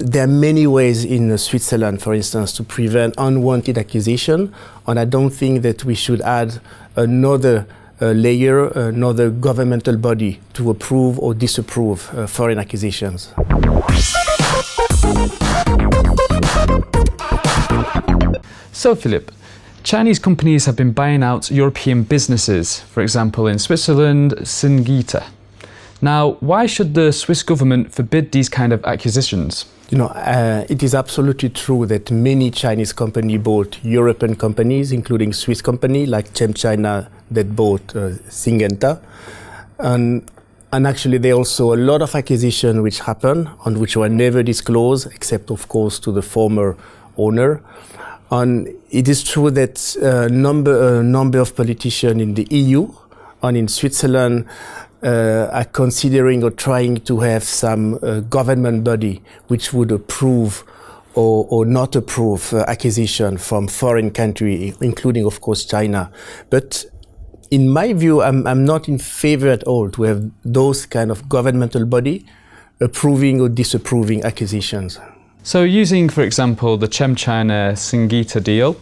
there are many ways in Switzerland, for instance, to prevent unwanted accusation, and I don't think that we should add another layer, another governmental body to approve or disapprove foreign accusations. So, Philippe, Chinese companies have been buying out European businesses, for example in Switzerland, Syngenta. Now, why should the Swiss government forbid these kind of accusations? You know, it is absolutely true that many Chinese companies bought European companies, including Swiss companies like ChemChina that bought Syngenta. And actually, there are also a lot of acquisitions which happened and which were never disclosed, except, of course, to the former owner. And it is true that a number of politicians in the EU and in Switzerland are considering or trying to have some government body which would approve or not approve acquisition from foreign countries, including, of course, China. But in my view, I'm not in favor at all to have those kind of governmental body approving or disapproving acquisitions. So using, for example, the ChemChina Syngenta deal.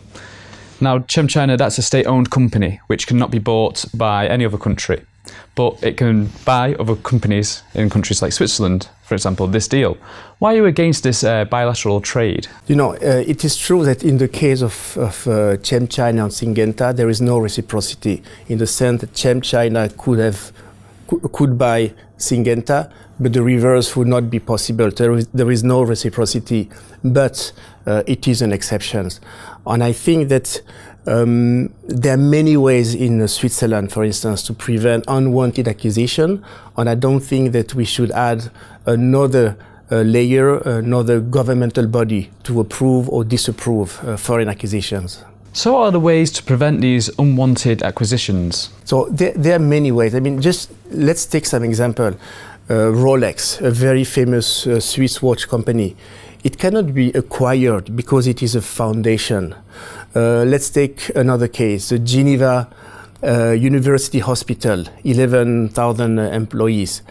Now, ChemChina, that's a state-owned company which cannot be bought by any other country, but it can buy other companies in countries like Switzerland, for example, this deal. Why are you against this bilateral trade? You know, it is true that in the case of ChemChina and Syngenta, there is no reciprocity in the sense that ChemChina could buy Syngenta, but the reverse would not be possible. There is no reciprocity, but it is an exception. And I think that there are many ways in Switzerland, for instance, to prevent unwanted accusation, and I don't think that we should add another layer, another governmental body to approve or disapprove foreign acquisitions. So what are the ways to prevent these unwanted acquisitions? So there are many ways. I mean, just let's take some example. Rolex, a very famous Swiss watch company. It cannot be acquired because it is a foundation. Let's take another case, the Geneva University Hospital, 11,000 employees.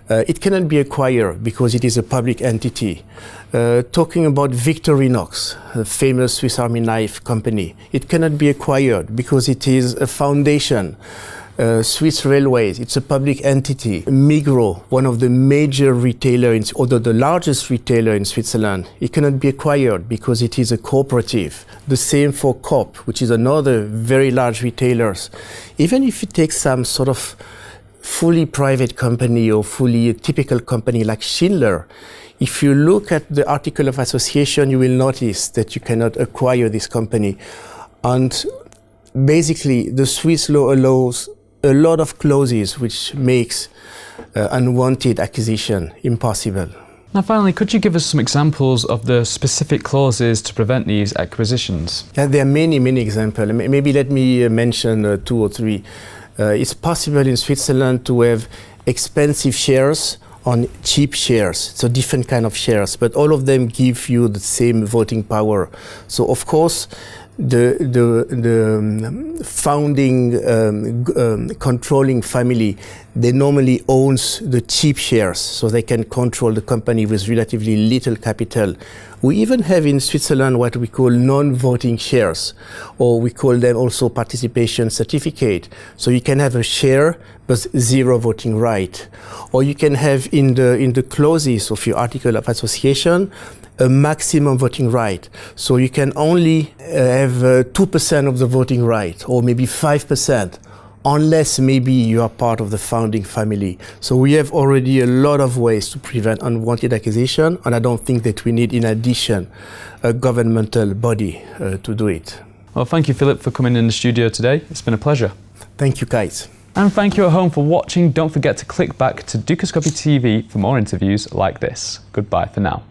It cannot be acquired because it is a public entity. Talking about Victorinox, a famous Swiss Army knife company, it cannot be acquired because it is a foundation. Swiss Railways, it's a public entity. Migros, one of the major retailers, or the largest retailer in Switzerland, it cannot be acquired because it is a cooperative. The same for Coop, which is another very large retailer. Even if you take some sort of fully private company or fully typical company like Schindler, if you look at the article of association, you will notice that you cannot acquire this company. And basically, the Swiss law allows a lot of clauses which makes unwanted acquisition impossible. Now finally, could you give us some examples of the specific clauses to prevent these acquisitions? Yeah, there are many examples. Maybe let me mention 2 or 3. It's possible in Switzerland to have expensive shares on cheap shares, so different kind of shares, but all of them give you the same voting power. So of course, the founding controlling family, they normally owns the cheap shares, so they can control the company with relatively little capital. We even have in Switzerland what we call non-voting shares, or we call them also participation certificate. So you can have a share but 0 voting right, or you can have in the clauses of your article of association a maximum voting right. So you can only have 2% of the voting right, or maybe 5%, unless maybe you are part of the founding family. So we have already a lot of ways to prevent unwanted accusation, and I don't think that we need, in addition, a governmental body to do it. Well, thank you, Philippe, for coming in the studio today. It's been a pleasure. Thank you, guys. And thank you at home for watching. Don't forget to click back to Dukascopy TV for more interviews like this. Goodbye for now.